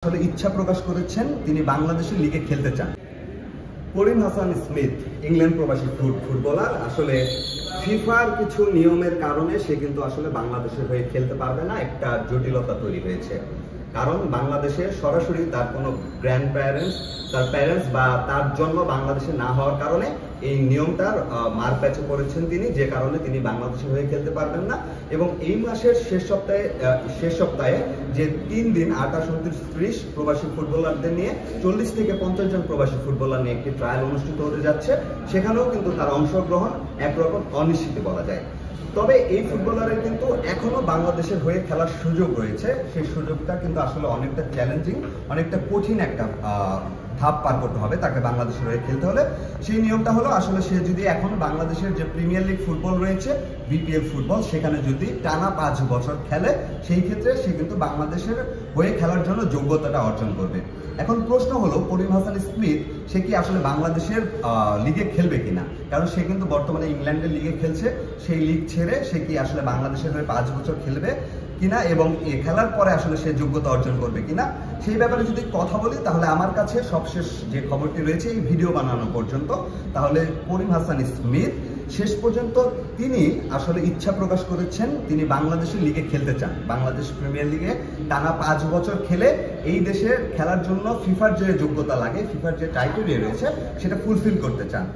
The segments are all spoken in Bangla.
আসলে ইচ্ছা প্রকাশ করেছেন তিনি বাংলাদেশের লিগে খেলতে চান। করিম হাসান স্মিথ ইংল্যান্ড প্রবাসী ফুটবলার আসলে ফিফার কিছু নিয়মের কারণে সে কিন্তু আসলে বাংলাদেশের হয়ে খেলতে পারবে না, একটা জটিলতা তৈরি হয়েছে। কারণ বাংলাদেশে সরাসরি তার কোনো গ্র্যান্ড প্যারেন্টস, তার প্যারেন্টস বা তার জন্ম বাংলাদেশে না হওয়ার কারণে এই নিয়মটার মারপ্যাচে পড়েছেন তিনি, যে কারণে তিনি বাংলাদেশের হয়ে খেলতে পারবেন না। এবং এই মাসের শেষ সপ্তাহে যে 3 দিন 28, 29, 30 প্রবাসী ফুটবলারদের নিয়ে 40 থেকে 50 জন প্রবাসী ফুটবলার নিয়ে একটি ট্রায়াল অনুষ্ঠিত হতে যাচ্ছে, সেখানেও কিন্তু তার অংশগ্রহণ একরকম অনিশ্চিত বলা যায়। তবে এই ফুটবলারের কিন্তু এখনো বাংলাদেশের হয়ে খেলার সুযোগ রয়েছে। সেই সুযোগটা কিন্তু আসলে অনেকটা চ্যালেঞ্জিং, অনেকটা কঠিন একটা ধাপ পার করতে হবে তাকে বাংলাদেশের হয়ে খেলতে হলে। সেই নিয়মটা হলো আসলে সে যদি এখন বাংলাদেশের যে প্রিমিয়ার লিগ ফুটবল রয়েছে, বিপিএল ফুটবল, সেখানে যদি টানা 5 বছর খেলে, সেই ক্ষেত্রে সে কিন্তু বাংলাদেশের হয়ে খেলার জন্য যোগ্যতাটা অর্জন করবে। এখন প্রশ্ন হলো করিম হাসান স্মিথ সে কি আসলে বাংলাদেশের লিগে খেলবে কিনা, কারণ সে কিন্তু বর্তমানে ইংল্যান্ডের লিগে খেলছে। সেই লিগ ছেড়ে সে কি আসলে বাংলাদেশের হয়ে 5 বছর খেলবে কিনা এবং খেলার পরে আসলে সে যোগ্যতা অর্জন করবে কিনা, সেই ব্যাপারে যদি কথা বলি তাহলে আমার কাছে সবশেষ যে খবরটি রয়েছে এই ভিডিও বানানো পর্যন্ত, তাহলে করিম হাসান স্মিথ শেষ পর্যন্ত তিনি আসলে ইচ্ছা প্রকাশ করেছেন তিনি বাংলাদেশের লিগে খেলতে চান। বাংলাদেশ প্রিমিয়ার লিগে টানা 5 বছর খেলে এই দেশে খেলার জন্য ফিফার যে যোগ্যতা লাগে, ফিফার যে টাইটেরিয়া রয়েছে, সেটা ফুলফিল করতে চান।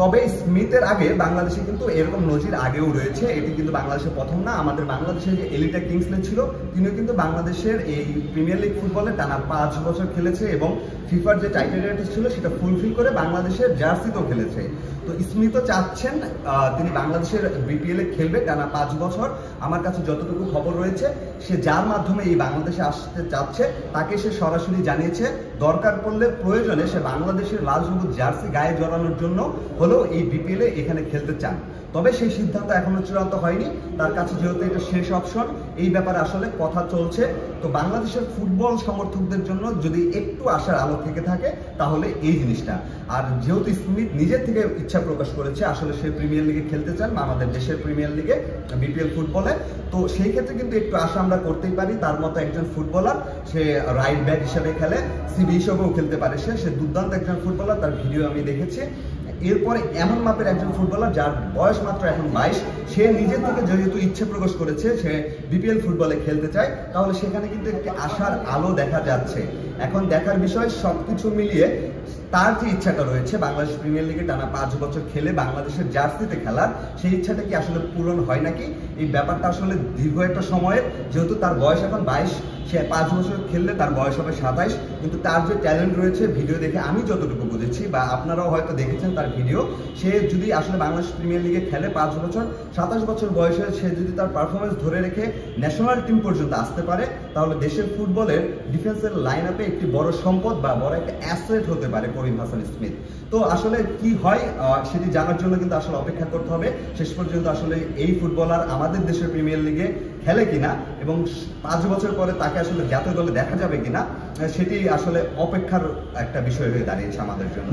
তবে স্মিথের আগে বাংলাদেশে কিন্তু এরকম নজির আগেও রয়েছে, এটি কিন্তু বাংলাদেশের প্রথম না। আমাদের বাংলাদেশের যে এলিটা কিংসলে ছিল, তিনিও কিন্তু বাংলাদেশের এই প্রিমিয়ার লিগ ফুটবলে টানা 5 বছর খেলেছে এবং ফিফার যে টাইটেরিয়াটি ছিল সেটা ফুলফিল করে বাংলাদেশের জার্সিতেও খেলেছে। তো স্মিথও চাচ্ছেন তিনি বাংলাদেশের বিপিএলে খেলবে টানা 5 বছর। আমার কাছে যতটুকু খবর রয়েছে, সে যার মাধ্যমে এই বাংলাদেশে আসতে চাচ্ছে তাকে সে সরাসরি জানিয়েছে দরকার পড়লে প্রয়োজনে সে বাংলাদেশের লাল সবুজ জার্সি গায়ে জড়ানোর জন্য হলেও এই বিপিএলে এখানে খেলতে চান। তবে সেই সিদ্ধান্ত এখনো চূড়ান্ত হয়নি, তার কাছে যেহেতু এটা শেষ অপশন, এই ব্যাপারে আসলে কথা চলছে। তো বাংলাদেশের ফুটবল সমর্থকদের জন্য যদি একটু আশার আলো থেকে থাকে তাহলে এই জিনিসটা। আর যেহেতু স্মিথ নিজের থেকে ইচ্ছা প্রকাশ করেছে আসলে সে প্রিমিয়ার লিগে খেলতে চান, আমাদের দেশের প্রিমিয়ার লিগে বিপিএল ফুটবলে, তো সেই ক্ষেত্রে কিন্তু একটু আশা আমরা করতেই পারি। তার মতো একজন ফুটবলার, সে রাইট ব্যাক হিসেবে খেলে, সিবি হিসেবেও খেলতে পারে, সে দুর্দান্ত একজন ফুটবলার, তার ভিডিও আমি দেখেছি। এরপরে এমন মাপের একজন ফুটবলার যার বয়স মাত্র এখন 22, সে নিজের থেকে যেহেতু ইচ্ছে প্রকাশ করেছে সে বিপিএল ফুটবলে খেলতে চায়, তাহলে সেখানে কিন্তু একটি আশার আলো দেখা যাচ্ছে। এখন দেখার বিষয় সবকিছু মিলিয়ে তার যে ইচ্ছাটা রয়েছে বাংলাদেশ প্রিমিয়ার লিগে টানা 5 বছর খেলে বাংলাদেশের জার্সিতে খেলার, সেই ইচ্ছাটা কি আসলে পূরণ হয় নাকি, এই ব্যাপারটা আসলে দীর্ঘ একটা সময়ের, যেহেতু তার বয়স এখন 22, সে 5 বছর খেললে তার বয়স হবে 27, কিন্তু তার যে ট্যালেন্ট রয়েছে ভিডিও দেখে আমি যতটুকু বুঝেছি বা আপনারাও হয়তো দেখেছেন তার ভিডিও, সে যদি আসলে বাংলাদেশ প্রিমিয়ার লিগে খেলে 5 বছর, 27 বছর বয়সে সে যদি তার পারফরমেন্স ধরে রেখে ন্যাশনাল টিম পর্যন্ত আসতে পারে, তাহলে দেশের ফুটবলের ডিফেন্সের লাইন আপে একটি বড় সম্পদ বা বড় একটা অ্যাসেট হতে পারে করিম হাসান স্মিথ। তো আসলে কি হয় সেটি জানার জন্য কিন্তু আসলে অপেক্ষা করতে হবে শেষ পর্যন্ত আসলে এই ফুটবলার আমাদের দেশের প্রিমিয়ার লিগে খেলে কিনা এবং 5 বছর পরে তাকে আসলে জাতীয় দলে দেখা যাবে কিনা, সেটি আসলে অপেক্ষার একটা বিষয় হয়ে দাঁড়িয়েছে আমাদের জন্য।